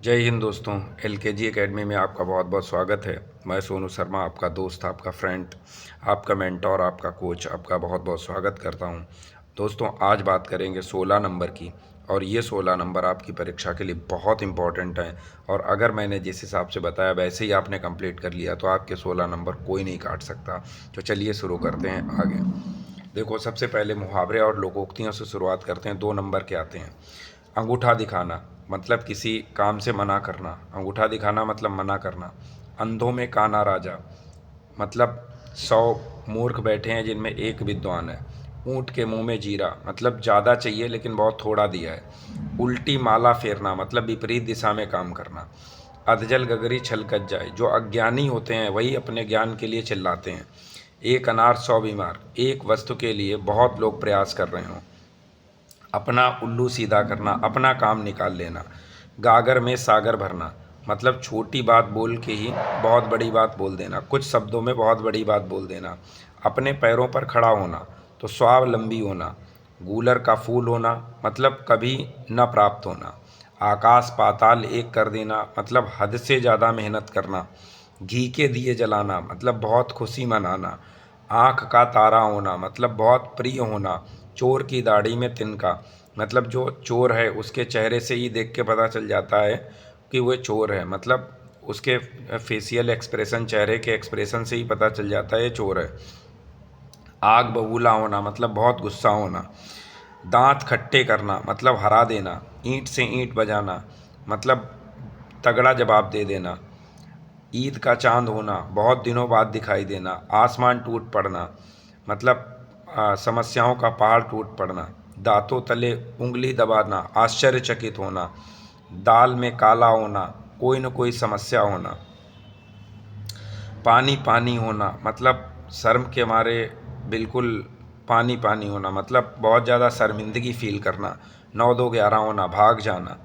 जय हिंद दोस्तों। LKG academy में आपका बहुत बहुत स्वागत है। मैं सोनू शर्मा, आपका दोस्त, आपका फ्रेंड, आपका मेंटोर, आपका कोच, आपका बहुत बहुत स्वागत करता हूं। दोस्तों, आज बात करेंगे 16 नंबर की, और ये 16 नंबर आपकी परीक्षा के लिए बहुत इंपॉर्टेंट हैं। और अगर मैंने जिस हिसाब से बताया वैसे ही आपने कंप्लीट कर लिया तो आपके 16 नंबर कोई नहीं काट सकता। तो चलिए शुरू करते हैं आगे। देखो, सबसे पहले मुहावरे और लोकोक्तियों से शुरुआत करते हैं। 2 नंबर के आते हैं। अंगूठा दिखाना मतलब किसी काम से मना करना। अंगूठा दिखाना मतलब मना करना। अंधों में काना राजा मतलब 100 मूर्ख बैठे हैं जिनमें एक विद्वान है। ऊँट के मुंह में जीरा मतलब ज़्यादा चाहिए लेकिन बहुत थोड़ा दिया है। उल्टी माला फेरना मतलब विपरीत दिशा में काम करना। अधजल गगरी छलकत जाए, जो अज्ञानी होते हैं वही अपने ज्ञान के लिए चिल्लाते हैं। एक अनार 100 बीमार, एक वस्तु के लिए बहुत लोग प्रयास कर रहे हों। अपना उल्लू सीधा करना, अपना काम निकाल लेना। गागर में सागर भरना मतलब छोटी बात बोल के ही बहुत बड़ी बात बोल देना, कुछ शब्दों में बहुत बड़ी बात बोल देना। अपने पैरों पर खड़ा होना तो स्वावलंबी होना। गूलर का फूल होना मतलब कभी न प्राप्त होना। आकाश पाताल एक कर देना मतलब हद से ज़्यादा मेहनत करना। घी के दिए जलाना मतलब बहुत खुशी मनाना। आँख का तारा होना मतलब बहुत प्रिय होना। चोर की दाढ़ी में तिनका मतलब जो चोर है उसके चेहरे से ही देख के पता चल जाता है कि वो चोर है। मतलब उसके फेशियल एक्सप्रेशन, चेहरे के एक्सप्रेशन से ही पता चल जाता है ये चोर है। आग बबूला होना मतलब बहुत गुस्सा होना। दांत खट्टे करना मतलब हरा देना। ईंट से ईंट बजाना मतलब तगड़ा जवाब दे देना। ईद का चांद होना बहुत दिनों बाद दिखाई देना। आसमान टूट पड़ना मतलब समस्याओं का पहाड़ टूट पड़ना। दांतों तले उंगली दबाना आश्चर्यचकित होना। दाल में काला होना कोई न कोई समस्या होना। पानी पानी होना मतलब शर्म के मारे बिल्कुल पानी पानी होना मतलब बहुत ज़्यादा शर्मिंदगी फील करना। 9 2 11 होना भाग जाना।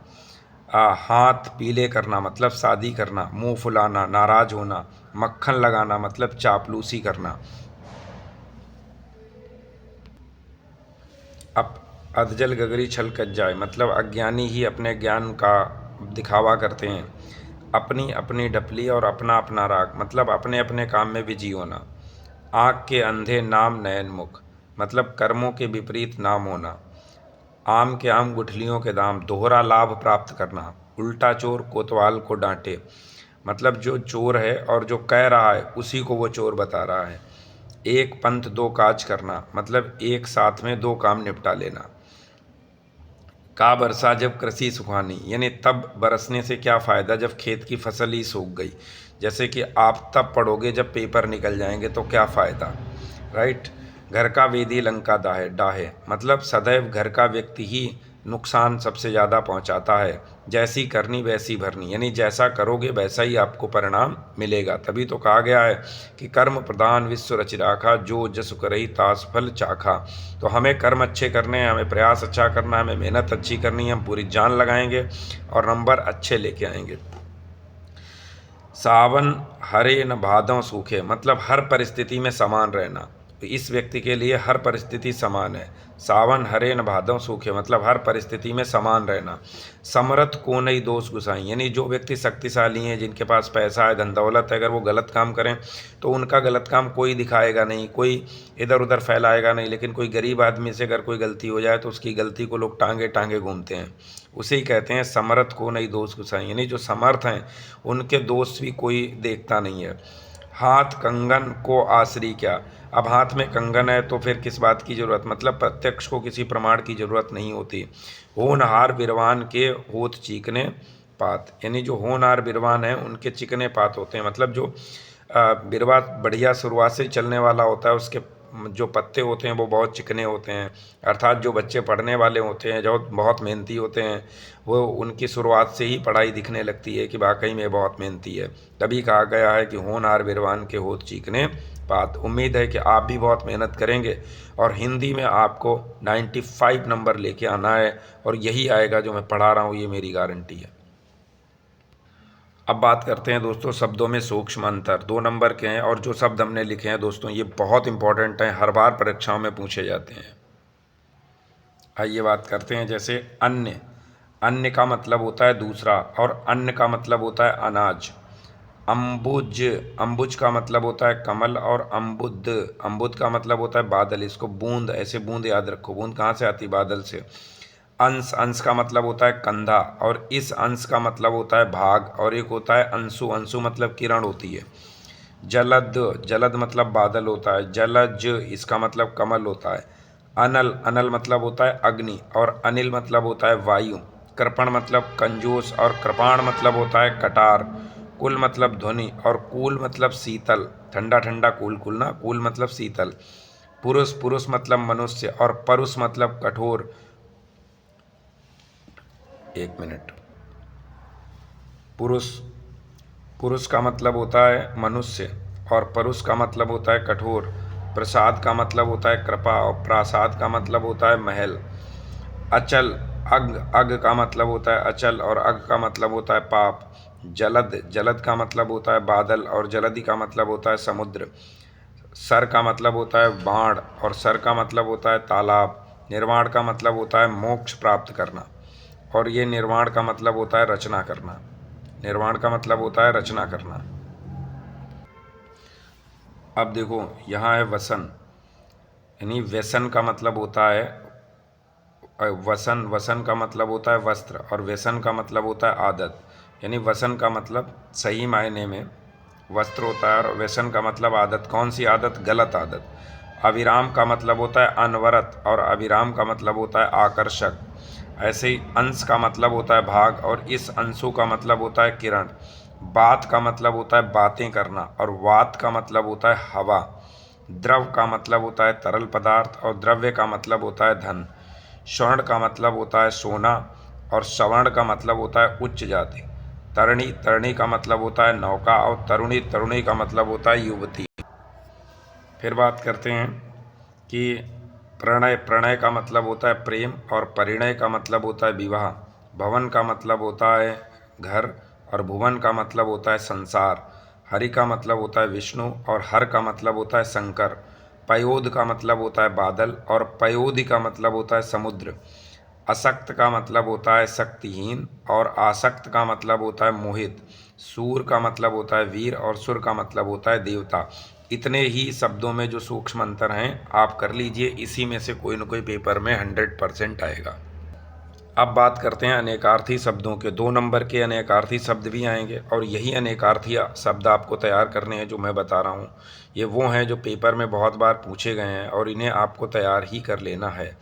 हाथ पीले करना मतलब शादी करना। मुंह फुलाना नाराज होना। मक्खन लगाना मतलब चापलूसी करना। अब अधजल गगरी छलकत जाए मतलब अज्ञानी ही अपने ज्ञान का दिखावा करते हैं। अपनी अपनी ढपली और अपना अपना राग मतलब अपने अपने काम में बिजी होना। आँख के अंधे नाम नयन मुख मतलब कर्मों के विपरीत नाम होना। आम के आम गुठलियों के दाम दोहरा लाभ प्राप्त करना। उल्टा चोर कोतवाल को डांटे मतलब जो चोर है और जो कह रहा है उसी को वो चोर बता रहा है। एक पंथ दो काज करना मतलब एक साथ में दो काम निपटा लेना। का बरसा जब कृषि सुखानी यानी तब बरसने से क्या फ़ायदा जब खेत की फसल ही सूख गई। जैसे कि आप तब पढ़ोगे जब पेपर निकल जाएंगे तो क्या फ़ायदा, राइट। घर का वेदी लंका दाहे डाहे मतलब सदैव घर का व्यक्ति ही नुकसान सबसे ज़्यादा पहुंचाता है। जैसी करनी वैसी भरनी यानी जैसा करोगे वैसा ही आपको परिणाम मिलेगा। तभी तो कहा गया है कि कर्म प्रधान विश्व रचि राखा, जो जस करही तास फल चाखा। तो हमें कर्म अच्छे करने हैं, हमें प्रयास अच्छा करना है, हमें मेहनत अच्छी करनी है, हम पूरी जान लगाएंगे और नंबर अच्छे लेके आएंगे। सावन हरे न भादों सूखे मतलब हर परिस्थिति में समान रहना। तो इस व्यक्ति के लिए हर परिस्थिति समान है। सावन हरे न भादों सूखे मतलब हर परिस्थिति में समान रहना। समर्थ को नहीं दोष गुसाई यानी जो व्यक्ति शक्तिशाली हैं, जिनके पास पैसा है, धन दौलत है, अगर वो गलत काम करें तो उनका गलत काम कोई दिखाएगा नहीं, कोई इधर उधर फैलाएगा नहीं। लेकिन कोई गरीब आदमी से अगर कोई गलती हो जाए तो उसकी गलती को लोग टांगे टांगे घूमते हैं। उसे ही कहते हैं समर्थ को नहीं दोष गुसाई यानी जो समर्थ हैं उनके दोष भी कोई देखता नहीं है। हाथ कंगन को आश्री क्या, अब हाथ में कंगन है तो फिर किस बात की ज़रूरत, मतलब प्रत्यक्ष को किसी प्रमाण की ज़रूरत नहीं होती। होनहार बिरवान के होत चीकने पात यानी जो होनहार बिरवान है उनके चिकने पात होते हैं। मतलब जो बिरवा बढ़िया शुरुआत से चलने वाला होता है उसके जो पत्ते होते हैं वो बहुत चिकने होते हैं। अर्थात जो बच्चे पढ़ने वाले होते हैं, जो बहुत मेहनती होते हैं, वो उनकी शुरुआत से ही पढ़ाई दिखने लगती है कि वाकई में बहुत मेहनती है। तभी कहा गया है कि होनहार बिरवान के होत चीकने बात। उम्मीद है कि आप भी बहुत मेहनत करेंगे और हिंदी में आपको 95 नंबर लेके आना है और यही आएगा जो मैं पढ़ा रहा हूँ, ये मेरी गारंटी है। अब बात करते हैं दोस्तों शब्दों में सूक्ष्म अंतर। 2 नंबर के हैं और जो शब्द हमने लिखे हैं दोस्तों ये बहुत इंपॉर्टेंट हैं, हर बार परीक्षाओं में पूछे जाते हैं। आइए बात करते हैं। जैसे अन्य, अन्य का मतलब होता है दूसरा, और अन्न का मतलब होता है अनाज। अम्बुज, अम्बुज का मतलब होता है कमल, और अम्बुद, अम्बुद का मतलब होता है बादल। इसको बूंद, ऐसे बूंद याद रखो, बूंद कहाँ से आती? बादल से। अंश, अंश का मतलब होता है कंधा, और इस अंश का मतलब होता है भाग, और एक होता है अंशु, अंशु मतलब किरण होती है। जलद, जलद मतलब बादल होता है। जलज, इसका मतलब कमल होता है। अनल, अनल मतलब होता है अग्नि, और अनिल मतलब होता है वायु। कृपण मतलब कंजूस, और कृपाण मतलब होता है कटार। कुल मतलब ध्वनि, और कूल मतलब शीतल, ठंडा ठंडा, कूल कूल ना, कूल मतलब शीतल। पुरुष, पुरुष मतलब मनुष्य, और परुष मतलब कठोर। एक मिनट। पुरुष, पुरुष का मतलब होता है मनुष्य, और परुष का मतलब होता है कठोर। प्रसाद का मतलब होता है कृपा, और प्रासाद का मतलब होता है महल। अचल, अग, अग का मतलब होता है अचल, और अग का मतलब होता है पाप। जलद, जलद का मतलब होता है बादल, और जलधि का मतलब होता है समुद्र। सर का मतलब होता है बाण, और सर का मतलब होता है तालाब। निर्वाण का मतलब होता है मोक्ष प्राप्त करना, और ये निर्वाण का मतलब होता है रचना करना। निर्वाण का मतलब होता है रचना करना। अब देखो, यहाँ है वसन, यानी व्यसन का मतलब होता है वसन, वसन का मतलब होता है वस्त्र, और व्यसन का मतलब होता है आदत। यानी वसन का मतलब सही मायने में वस्त्र होता है, और व्यसन का मतलब आदत। कौन सी आदत? गलत आदत। अविराम का मतलब होता है अनवरत, और अविराम का मतलब होता है आकर्षक। ऐसे ही अंश का मतलब होता है भाग, और इस अंशु का मतलब होता है किरण। बात का मतलब होता है बातें करना, और वात का मतलब होता है हवा। द्रव का मतलब होता है तरल पदार्थ, और द्रव्य का मतलब होता है धन। स्वर्ण का मतलब होता है सोना, और सवर्ण का मतलब होता है उच्च जाति। तरणी, तरणी का मतलब होता है नौका, और तरुणी, तरुणी का मतलब होता है युवती। फिर बात करते हैं कि प्रणय, प्रणय का मतलब होता है प्रेम, और परिणय का मतलब होता है विवाह। भवन का मतलब होता है घर, और भुवन का मतलब होता है संसार। हरि का मतलब होता है विष्णु, और हर का मतलब होता है शंकर। पयोद का मतलब होता है बादल, और पयोधि का मतलब होता है समुद्र। असक्त का मतलब होता है शक्तिहीन, और आसक्त का मतलब होता है मोहित। सूर का मतलब होता है वीर, और सुर का मतलब होता है देवता। इतने ही शब्दों में जो सूक्ष्म अंतर हैं आप कर लीजिए, इसी में से कोई ना कोई पेपर में 100% आएगा। अब बात करते हैं अनेकार्थी शब्दों के। 2 नंबर के अनेकार्थी शब्द भी आएंगे, और यही अनेकार्थी शब्द आपको तैयार करने हैं जो मैं बता रहा हूँ। ये वो हैं जो पेपर में बहुत बार पूछे गए हैं, और इन्हें आपको तैयार ही कर लेना है।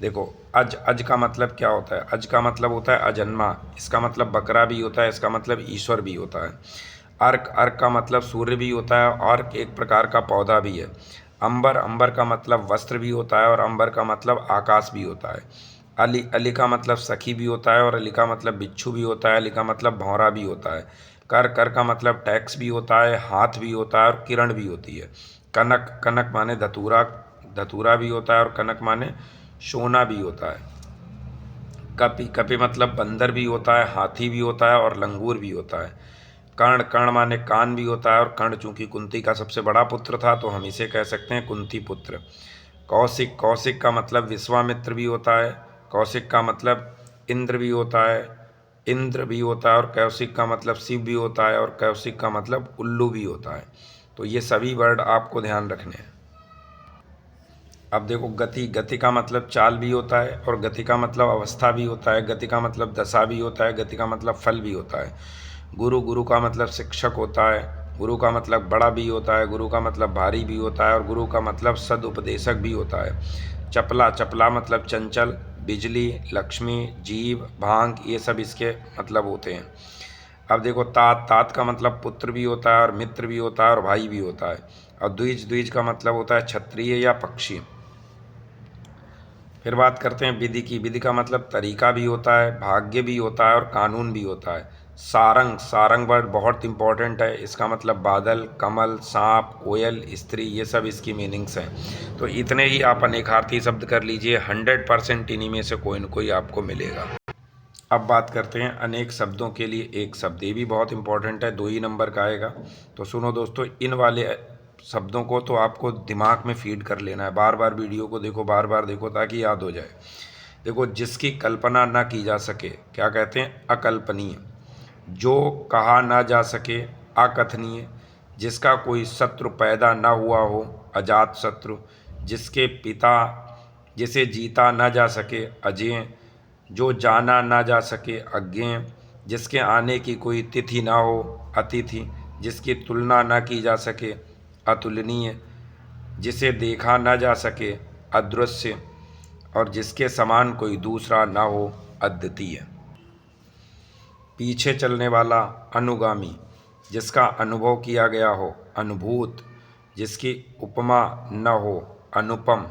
देखो, अज, अज का मतलब क्या होता है? अज का मतलब होता है अजन्मा, इसका मतलब बकरा भी होता है, इसका मतलब ईश्वर भी होता है। अर्क, अर्क का मतलब सूर्य भी होता है, अर्क एक प्रकार का पौधा भी है। अंबर, अंबर का मतलब वस्त्र भी होता है, और अंबर का मतलब आकाश भी होता है। अली, अली का मतलब सखी भी होता है, और अली का मतलब बिच्छू भी होता है। अली का मतलब भौरा भी होता है। कर, कर का मतलब टैक्स भी होता है, हाथ भी होता है, और किरण भी होती है। कनक, कनक माने धतूरा, धतूरा भी होता है, और कनक माने सोना भी होता है। कपि, कपि मतलब बंदर भी होता है, हाथी भी होता है, और लंगूर भी होता है। कर्ण, कर्ण माने कान भी होता है, और कर्ण चूंकि कुंती का सबसे बड़ा पुत्र था तो हम इसे कह सकते हैं कुंती पुत्र। कौशिक, कौशिक का मतलब विश्वामित्र भी होता है। कौशिक का मतलब इंद्र भी होता है, इंद्र भी होता है, और कौशिक का मतलब शिव भी होता है, और कौशिक का मतलब उल्लू भी होता है। तो ये सभी वर्ड आपको ध्यान रखने हैं। अब देखो, गति, गति का मतलब चाल भी होता है, और गति का मतलब अवस्था भी होता है। गति का मतलब दशा भी होता है, गति का मतलब फल भी होता है। गुरु, गुरु का मतलब शिक्षक होता है। गुरु का मतलब बड़ा भी होता है, गुरु का मतलब भारी भी होता है, और गुरु का मतलब सदुपदेशक भी होता है। चपला, चपला मतलब चंचल। बिजली, लक्ष्मी, जीव, भांग, ये सब इसके मतलब होते हैं। अब देखो, तात, तात का मतलब पुत्र भी होता है, और मित्र भी होता है, और भाई भी होता है। और द्विज, द्विज का मतलब होता है क्षत्रिय या पक्षी। फिर बात करते हैं विधि की। विधि का मतलब तरीका भी होता है, भाग्य भी होता है, और कानून भी होता है। सारंग, सारंग वर्ड बहुत इंपॉर्टेंट है, इसका मतलब बादल, कमल, सांप, कोयल, स्त्री, ये सब इसकी मीनिंग्स हैं। तो इतने ही आप अनेकार्थी शब्द कर लीजिए, 100% इन्हीं में से कोई न कोई आपको मिलेगा। अब बात करते हैं अनेक शब्दों के लिए एक शब्द। ये भी बहुत इंपॉर्टेंट है, 2 ही नंबर का आएगा। तो सुनो दोस्तों, इन वाले शब्दों को तो आपको दिमाग में फीड कर लेना है। बार बार वीडियो को देखो, बार बार देखो ताकि याद हो जाए। देखो, जिसकी कल्पना ना की जा सके क्या कहते हैं, अकल्पनीय। जो कहा ना जा सके, अकथनीय। जिसका कोई शत्रु पैदा ना हुआ हो, अजात शत्रु। जिसके पिता जिसे जीता ना जा सके, अजेय। जो जाना ना जा सके, अज्ञेय। जिसके आने की कोई तिथि ना हो, अतिथि। जिसकी तुलना ना की जा सके, अतुलनीय। जिसे देखा ना जा सके, अदृश्य। और जिसके समान कोई दूसरा ना हो, अद्वितीय। पीछे चलने वाला, अनुगामी। जिसका अनुभव किया गया हो, अनुभूत। जिसकी उपमा न हो, अनुपम।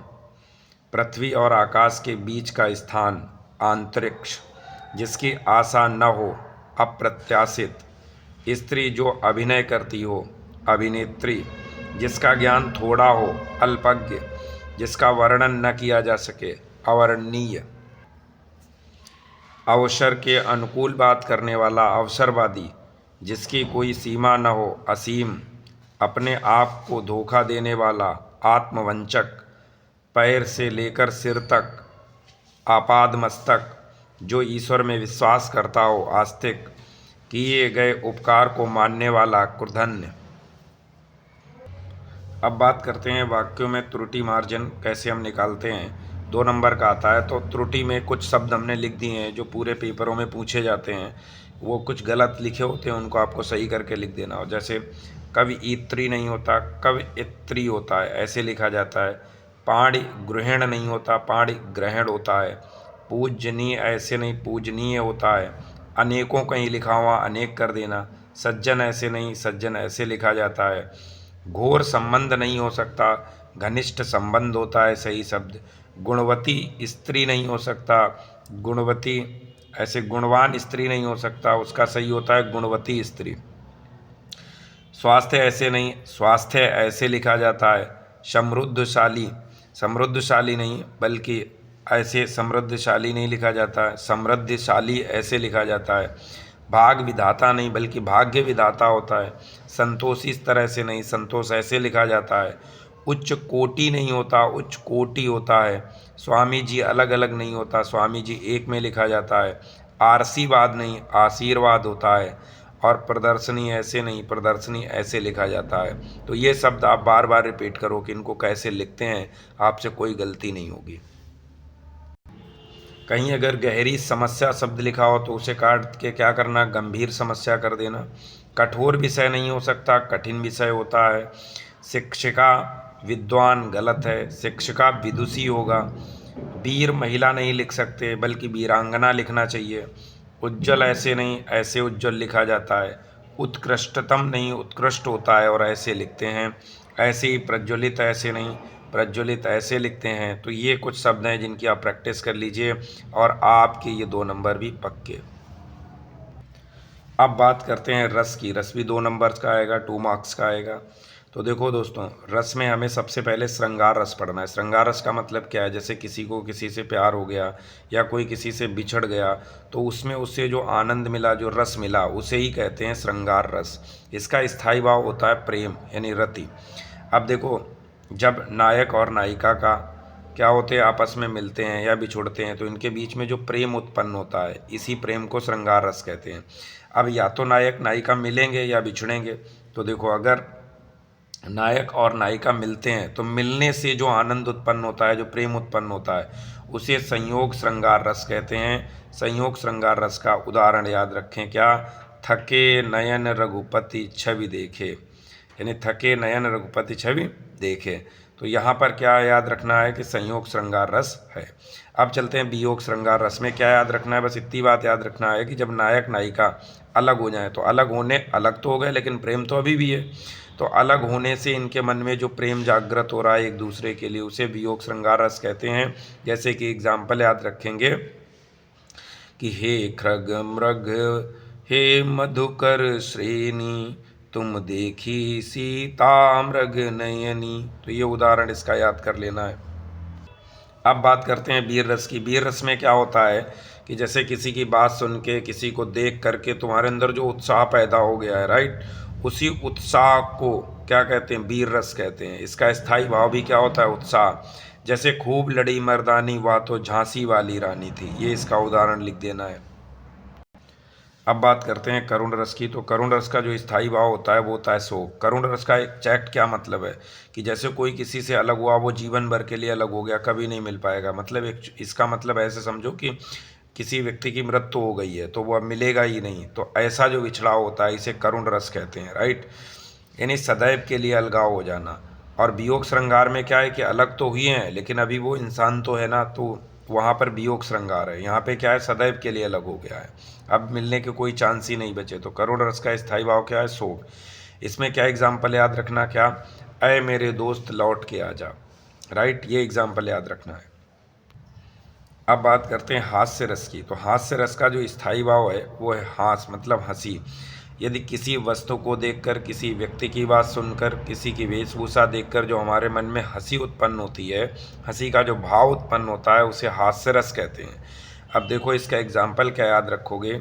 पृथ्वी और आकाश के बीच का स्थान, अंतरिक्ष। जिसकी आशा न हो, अप्रत्याशित। स्त्री जो अभिनय करती हो, अभिनेत्री। जिसका ज्ञान थोड़ा हो, अल्पज्ञ। जिसका वर्णन न किया जा सके, अवर्णनीय। अवसर के अनुकूल बात करने वाला, अवसरवादी। जिसकी कोई सीमा न हो, असीम। अपने आप को धोखा देने वाला, आत्मवंचक। पैर से लेकर सिर तक, आपादमस्तक। जो ईश्वर में विश्वास करता हो, आस्तिक। किए गए उपकार को मानने वाला, कृतघ्न। अब बात करते हैं वाक्यों में त्रुटि मार्जिन कैसे हम निकालते हैं। 2 नंबर का आता है। तो त्रुटि में कुछ शब्द हमने लिख दिए हैं जो पूरे पेपरों में पूछे जाते हैं। वो कुछ गलत लिखे होते हैं, उनको आपको सही करके लिख देना हो। जैसे कवियित्री नहीं होता, कवियित्री होता है, ऐसे लिखा जाता है। पाणि ग्रहण नहीं होता, पाणि ग्रहण होता है। पूजनीय ऐसे नहीं, पूजनीय होता है। अनेकों कहीं लिखा हुआ अनेक कर देना। सज्जन ऐसे नहीं, सज्जन ऐसे लिखा जाता है। घोर संबंध नहीं हो सकता, घनिष्ठ संबंध होता है सही शब्द। गुणवती स्त्री नहीं हो सकता, गुणवती ऐसे गुणवान स्त्री नहीं हो सकता, उसका सही होता है गुणवती स्त्री। स्वास्थ्य ऐसे नहीं, स्वास्थ्य ऐसे लिखा जाता है। समृद्धशाली, समृद्धशाली नहीं बल्कि ऐसे समृद्धशाली नहीं लिखा जाता है, समृद्धशाली ऐसे लिखा जाता है। भाग विधाता नहीं बल्कि भाग्य विधाता होता है। संतोष इस तरह से नहीं, संतोष ऐसे लिखा जाता है। उच्च कोटि नहीं होता, उच्च कोटि होता है। स्वामी जी अलग अलग नहीं होता, स्वामी जी एक में लिखा जाता है। आशीर्वाद नहीं, आशीर्वाद होता है। और प्रदर्शनी ऐसे नहीं, प्रदर्शनी ऐसे लिखा जाता है। तो ये शब्द आप बार बार रिपीट करो कि इनको कैसे लिखते हैं, आपसे कोई गलती नहीं होगी। कहीं अगर गहरी समस्या शब्द लिखा हो तो उसे काट के क्या करना, गंभीर समस्या कर देना। कठोर विषय नहीं हो सकता, कठिन विषय होता है। शिक्षिका विद्वान गलत है, शिक्षिका विदुषी होगा। वीर महिला नहीं लिख सकते बल्कि वीरांगना लिखना चाहिए। उज्ज्वल ऐसे नहीं, ऐसे उज्ज्वल लिखा जाता है। उत्कृष्टतम नहीं, उत्कृष्ट होता है और ऐसे लिखते हैं। ऐसे ही प्रज्वलित ऐसे नहीं, प्रज्वलित ऐसे लिखते हैं। तो ये कुछ शब्द हैं जिनकी आप प्रैक्टिस कर लीजिए और आपके ये 2 नंबर भी पक्के। अब बात करते हैं रस की। रस भी 2 नंबर्स का आएगा, 2 मार्क्स का आएगा। तो देखो दोस्तों, रस में हमें सबसे पहले श्रृंगार रस पढ़ना है। श्रृंगार रस का मतलब क्या है, जैसे किसी को किसी से प्यार हो गया या कोई किसी से बिछड़ गया तो उसमें उससे जो आनंद मिला, जो रस मिला, उसे ही कहते हैं श्रृंगार रस। इसका स्थायी भाव होता है प्रेम यानी रति। अब देखो, जब नायक और नायिका का क्या होते हैं, आपस में मिलते हैं या बिछुड़ते हैं तो इनके बीच में जो प्रेम उत्पन्न होता है, इसी प्रेम को श्रृंगार रस कहते हैं। अब या तो नायक नायिका मिलेंगे या बिछड़ेंगे। तो देखो, अगर नायक और नायिका मिलते हैं तो मिलने से जो आनंद उत्पन्न होता है, जो प्रेम उत्पन्न होता है, उसे संयोग श्रृंगार रस कहते हैं। संयोग श्रृंगार रस का उदाहरण याद रखें, क्या, थके नयन रघुपति छवि देखे, यानी थके नयन रघुपति छवि देखे। तो यहाँ पर क्या याद रखना है कि संयोग श्रृंगार रस है। अब चलते हैं वियोग श्रृंगार रस में। क्या याद रखना है, बस इतनी बात याद रखना है कि जब नायक नायिका अलग हो जाएं तो अलग होने, अलग तो हो गए लेकिन प्रेम तो अभी भी है। तो अलग होने से इनके मन में जो प्रेम जागृत हो रहा है एक दूसरे के लिए, उसे वियोग श्रृंगार रस कहते हैं। जैसे कि एग्जाम्पल याद रखेंगे कि हे खृग मृग हे मधुकर श्रेणी, तुम देखी सीता मृग नयनी। तो ये उदाहरण इसका याद कर लेना है। अब बात करते हैं वीर रस की। वीर रस में क्या होता है कि जैसे किसी की बात सुन के, किसी को देख करके तुम्हारे अंदर जो उत्साह पैदा हो गया है, राइट, उसी उत्साह को क्या कहते हैं, वीर रस कहते हैं। इसका स्थायी भाव भी क्या होता है, उत्साह। जैसे खूब लड़ी मर्दानी वह तो झांसी वाली रानी थी, ये इसका उदाहरण लिख देना है। अब बात करते हैं करुण रस की। तो करुण रस का जो स्थायी भाव होता है वो होता है शोक। करुण रस का एग्जैक्ट क्या मतलब है कि जैसे कोई किसी से अलग हुआ, वो जीवन भर के लिए अलग हो गया, कभी नहीं मिल पाएगा। मतलब इसका मतलब ऐसे समझो कि किसी व्यक्ति की मृत्यु हो गई है तो वो अब मिलेगा ही नहीं, तो ऐसा जो बिछड़ाव होता है इसे करुण रस कहते हैं, राइट। यानी सदैव के लिए अलगाव हो जाना। और वियोग श्रृंगार में क्या है कि अलग तो हुए हैं लेकिन अभी वो इंसान तो है ना, तो वहाँ पर वियोग श्रृंगार है। यहाँ पे क्या है, सदैव के लिए अलग हो गया है, अब मिलने के कोई चांस ही नहीं बचे। तो करुण रस का स्थायी भाव क्या है, शोक। इसमें क्या एग्जाम्पल याद रखना, क्या, अय मेरे दोस्त लौट के आ जा, राइट, ये एग्जाम्पल याद रखना है। अब बात करते हैं हास्य रस की। तो हास्य रस का जो स्थायी भाव है वो है हास, मतलब हंसी। यदि किसी वस्तु को देखकर, किसी व्यक्ति की बात सुनकर, किसी की वेशभूषा देखकर जो हमारे मन में हंसी उत्पन्न होती है, हंसी का जो भाव उत्पन्न होता है उसे हास्य रस कहते हैं। अब देखो इसका एग्जाम्पल क्या याद रखोगे,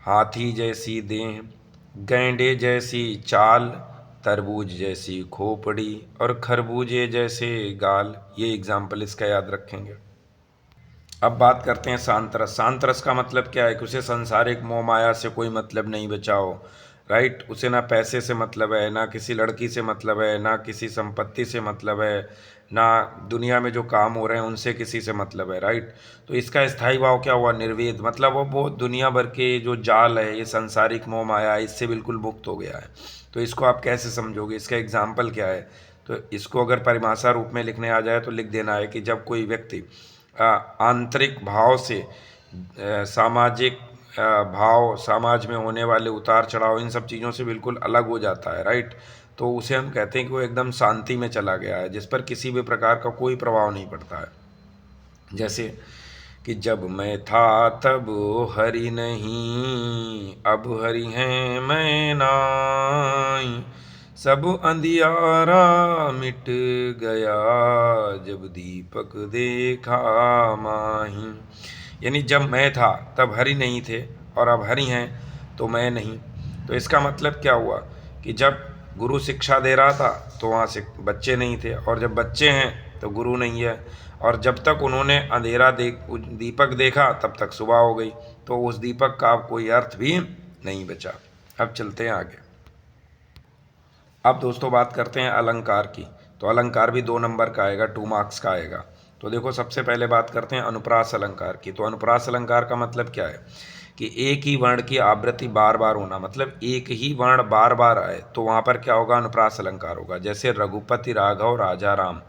हाथी जैसी देह, गैंडे जैसी चाल, तरबूज जैसी खोपड़ी और खरबूजे जैसे गाल, ये एग्जाम्पल इसका याद रखेंगे। अब बात करते हैं शांत रस। शांत रस का मतलब क्या है कि उसे संसारिक मोह माया से कोई मतलब नहीं बचा हो, राइट। उसे ना पैसे से मतलब है, ना किसी लड़की से मतलब है, ना किसी संपत्ति से मतलब है, ना दुनिया में जो काम हो रहे हैं उनसे किसी से मतलब है, राइट। तो इसका स्थायी भाव क्या हुआ, निर्वेद, मतलब वो दुनिया भर के जो जाल है, ये संसारिक मोह माया है, इससे बिल्कुल मुक्त हो गया है। तो इसको आप कैसे समझोगे, इसका एग्जाम्पल क्या है। तो इसको अगर परिभाषा रूप में लिखने आ जाए तो लिख देना है कि जब कोई व्यक्ति आंतरिक भाव से सामाजिक भाव, समाज में होने वाले उतार चढ़ाव, इन सब चीज़ों से बिल्कुल अलग हो जाता है, राइट। तो उसे हम कहते हैं कि वो एकदम शांति में चला गया है, जिस पर किसी भी प्रकार का कोई प्रभाव नहीं पड़ता है। जैसे कि जब मैं था तब हरि नहीं, अब हरि हैं मैं नाई, सब अंधियारा मिट गया, जब दीपक देखा माही। यानी जब मैं था तब हरि नहीं थे और अब हरि हैं तो मैं नहीं। तो इसका मतलब क्या हुआ कि जब गुरु शिक्षा दे रहा था तो वहाँ से बच्चे नहीं थे, और जब बच्चे हैं तो गुरु नहीं है, और जब तक उन्होंने अंधेरा दीपक देखा तब तक सुबह हो गई, तो उस दीपक का अब कोई अर्थ भी नहीं बचा। अब चलते हैं आगे। अब दोस्तों बात करते हैं अलंकार की। तो अलंकार भी 2 नंबर का आएगा, 2 मार्क्स का आएगा। तो देखो सबसे पहले बात करते हैं अनुप्रास अलंकार की। तो अनुप्रास अलंकार का मतलब क्या है कि एक ही वर्ण की आवृत्ति बार बार होना, मतलब एक ही वर्ण बार बार आए तो वहाँ पर क्या होगा, अनुप्रास अलंकार होगा। जैसे रघुपति राघव राजा राम,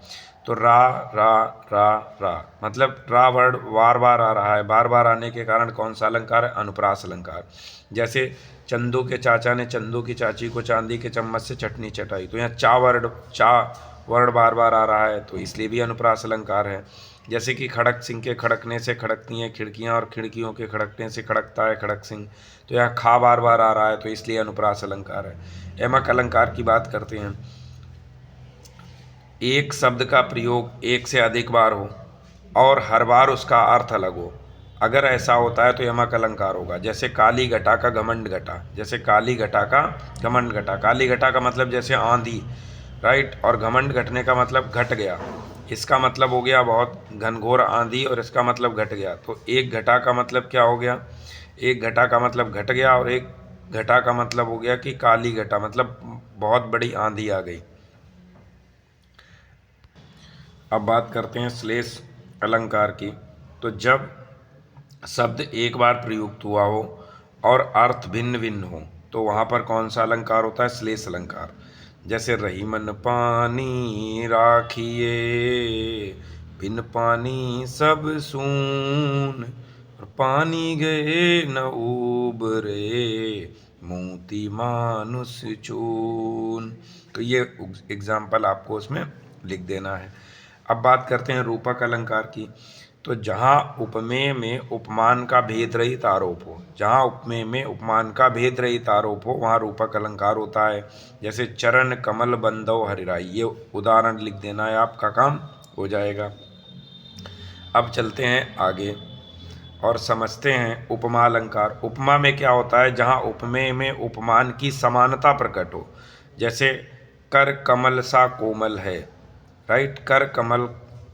तो रा रा रा रा, मतलब रा वर्ण बार बार आ रहा है, बार बार आने के कारण कौन सा अलंकार है, अनुप्रास अलंकार। जैसे चंदू के चाचा ने चंदू की चाची को चांदी के चम्मच से चटनी चटाई, तो यहाँ चा वर्ण बार बार आ रहा है तो इसलिए भी अनुप्रास अलंकार है। जैसे कि खड़क सिंह के खड़कने से खड़कती हैं खिड़कियाँ और खिड़कियों के खड़कने से खड़कता है खड़क सिंह, तो यहाँ खा बार बार आ रहा है तो इसलिए अनुप्रास अलंकार है। एमक अलंकार की बात करते हैं। एक शब्द का प्रयोग एक से अधिक बार हो और हर बार उसका अर्थ अलग हो, अगर ऐसा होता है तो यमक अलंकार होगा। जैसे काली घटा का घमंड घटा, जैसे काली घटा का घमंड घटा, काली घटा का मतलब जैसे आंधी, राइट, और घमंड घटने का मतलब घट गया। इसका मतलब हो गया बहुत घनघोर आंधी और इसका मतलब घट गया। तो एक घटा का मतलब क्या हो गया, एक घटा का मतलब घट गया और एक घटा का मतलब हो गया कि काली घटा, मतलब बहुत बड़ी आंधी आ गई। अब बात करते हैं श्लेष अलंकार की। तो जब शब्द एक बार प्रयुक्त हुआ हो और अर्थ भिन्न भिन्न हो तो वहाँ पर कौन सा अलंकार होता है, श्लेष अलंकार। जैसे रही मन पानी राखिए, बिन पानी सब सून, और पानी गए न उबरे, मोती मानुष चून। तो ये एग्जाम्पल आपको उसमें लिख देना है। अब बात करते हैं रूपक अलंकार की। तो जहाँ उपमेय में उपमान का भेद रहित आरोप हो, जहाँ उपमेय में उपमान का भेद रहित आरोप हो वहाँ रूपक अलंकार होता है। जैसे चरण कमल बंदो हरिराई, ये उदाहरण लिख देना है, आपका काम हो जाएगा। अब चलते हैं आगे और समझते हैं उपमा अलंकार। उपमा में क्या होता है, जहाँ उपमेय में उपमान की समानता प्रकट हो। जैसे कर कमल सा कोमल है, राइट, कर कमल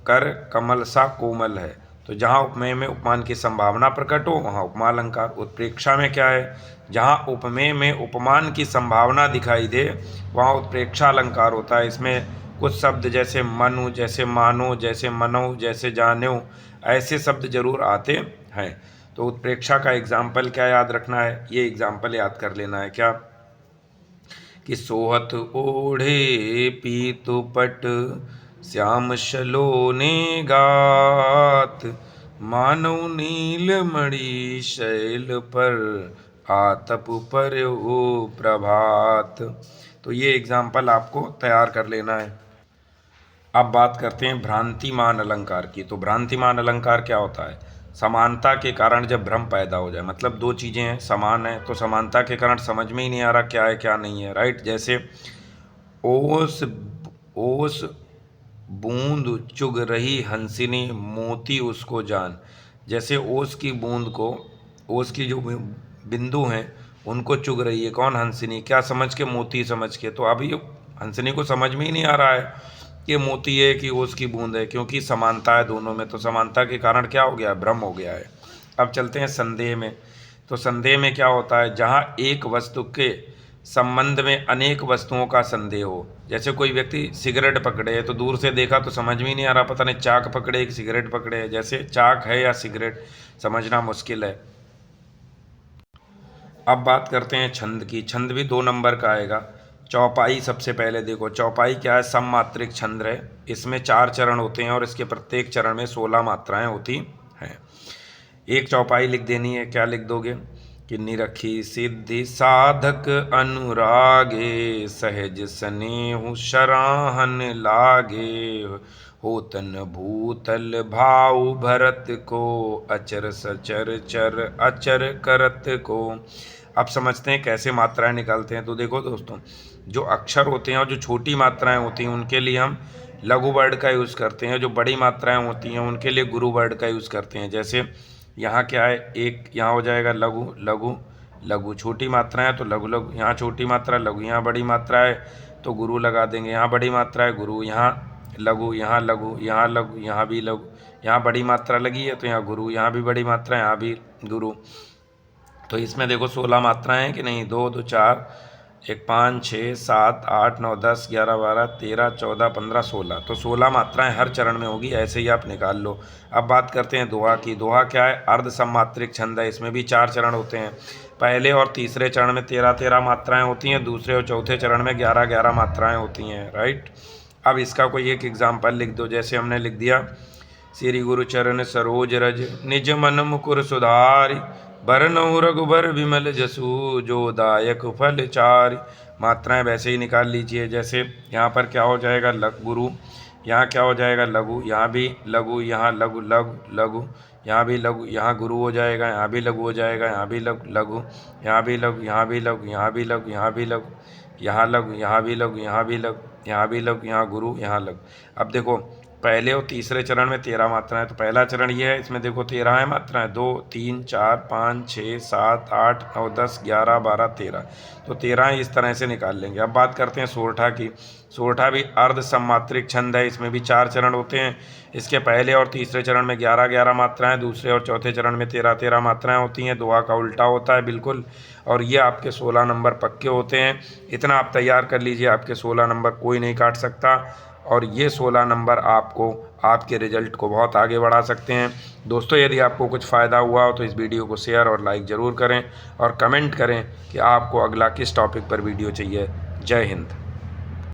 कर कमल सा कोमल है। तो जहाँ उपमेय में उपमान की संभावना प्रकट हो वहाँ उपमा अलंकार। उत्प्रेक्षा में क्या है, जहाँ उपमेय में उपमान की संभावना दिखाई दे वहाँ उत्प्रेक्षा अलंकार होता है। इसमें कुछ शब्द जैसे मनु, जैसे मानो, जैसे मनो, जैसे जानो, ऐसे शब्द जरूर आते हैं। तो उत्प्रेक्षा का एग्जाम्पल क्या याद रखना है, ये एग्जाम्पल याद कर लेना है क्या, कि सोहत ओढ़े पीतु पट श्याम शलोने गात, मानव नील मणि शैल पर आतप पर हो प्रभात। तो ये एग्जाम्पल आपको तैयार कर लेना है। अब बात करते हैं भ्रांतिमान अलंकार की। तो भ्रांतिमान अलंकार क्या होता है, समानता के कारण जब भ्रम पैदा हो जाए, मतलब दो चीज़ें हैं समान है तो समानता के कारण समझ में ही नहीं आ रहा क्या है क्या नहीं है, राइट। जैसे ओस ओस बूंद चुग रही हंसिनी मोती उसको जान। जैसे ओस की बूंद को, ओस की जो बिंदु हैं उनको चुग रही है कौन, हंसिनी, क्या समझ के, मोती समझ के। तो अभी हंसिनी को समझ में ही नहीं आ रहा है कि मोती है कि ओस की बूंद है, क्योंकि समानता है दोनों में। तो समानता के कारण क्या हो गया, भ्रम हो गया है। अब चलते हैं संदेह में। तो संदेह में क्या होता है, जहाँ एक वस्तु के संबंध में अनेक वस्तुओं का संदेह हो। जैसे कोई व्यक्ति सिगरेट पकड़े है तो दूर से देखा तो समझ में ही नहीं आ रहा, पता नहीं चाक पकड़े कि सिगरेट पकड़े है, जैसे चाक है या सिगरेट समझना मुश्किल है। अब बात करते हैं छंद की। छंद भी 2 नंबर का आएगा। चौपाई सबसे पहले देखो, चौपाई क्या है, सममात्रिक छंद है। इसमें 4 चरण होते हैं और इसके प्रत्येक चरण में 16 मात्राएं होती हैं। एक चौपाई लिख देनी है, क्या लिख दोगे, कि निरखी सिद्धि साधक अनुरागे, सहज स्नेहु सराहन लागे, होतन भूतल भाव भरत को, अचर सचर चर अचर करत को। अब समझते हैं कैसे मात्राएं निकालते हैं। तो देखो दोस्तों, जो अक्षर होते हैं और जो छोटी मात्राएं होती हैं उनके लिए हम लघु वर्ड का यूज़ करते हैं, जो बड़ी मात्राएं होती हैं उनके लिए गुरु वर्ड का यूज़ करते हैं। जैसे यहाँ क्या है, एक यहाँ हो जाएगा लघु लघु लघु, छोटी मात्रा है तो लघु लघु, यहाँ छोटी मात्रा लघु, यहाँ बड़ी मात्रा है तो गुरु लगा देंगे, यहाँ बड़ी मात्रा है गुरु, यहाँ लघु, यहाँ लघु, यहाँ लघु, यहाँ भी लघु, यहाँ बड़ी मात्रा लगी है तो यहाँ गुरु, यहाँ भी बड़ी मात्रा है यहाँ भी गुरु। तो इसमें देखो 16 मात्राएं हैं कि नहीं, 2 2 4 1 5 6 7 8 9 10 11 12 13 14 15 16। तो 16 मात्राएं हर चरण में होगी, ऐसे ही आप निकाल लो। अब बात करते हैं दोहा की। दोहा क्या है, अर्ध सममात्रिक छंद है। इसमें भी 4 चरण होते हैं। पहले और तीसरे चरण में 13 13 मात्राएं होती हैं, दूसरे और चौथे चरण में 11 11 मात्राएं होती हैं, राइट। अब इसका कोई एक एग्जाम्पल लिख दो। जैसे हमने लिख दिया, श्री गुरु चरण सरोज रज, निज मन मुकुर सुधारि, बरनउँ रघुबर विमल जसु, जो दायक फल चारि। मात्राएं वैसे ही निकाल लीजिए। जैसे यहाँ पर क्या हो जाएगा, लघु गुरु, यहाँ क्या हो जाएगा लघु, यहाँ भी लघु, यहाँ लघु लघु लघु, यहाँ भी लघु, यहाँ गुरु हो जाएगा, यहाँ भी लघु हो जाएगा, यहाँ भी लघु लघु, यहाँ भी लघु, यहाँ भी लघु, यहाँ भी लघु, यहाँ भी लघु, यहाँ लघु, यहाँ भी लघु, यहाँ भी लघु, यहाँ भी लघु, यहाँ गुरु, यहाँ लघु। अब देखो पहले और तीसरे चरण में 13 मात्राएं। तो पहला चरण ये है, इसमें देखो 13 है मात्राएं, 2 3 4 5 6 7 8 9 10 11 12 13। तो 13 इस तरह से निकाल लेंगे। अब बात करते हैं सोरठा की। सोरठा भी अर्ध सममात्रिक छंद है। इसमें भी 4 चरण होते हैं। इसके पहले और तीसरे चरण में 11 11 मात्राएं, दूसरे और चौथे चरण में 13 13 मात्राएं होती हैं। दोहा का उल्टा होता है बिल्कुल, और ये आपके 16 नंबर पक्के होते हैं। इतना आप तैयार कर लीजिए, आपके 16 नंबर कोई नहीं काट सकता, और ये 16 नंबर आपको आपके रिजल्ट को बहुत आगे बढ़ा सकते हैं। दोस्तों, यदि आपको कुछ फ़ायदा हुआ हो तो इस वीडियो को शेयर और लाइक ज़रूर करें, और कमेंट करें कि आपको अगला किस टॉपिक पर वीडियो चाहिए। जय हिंद।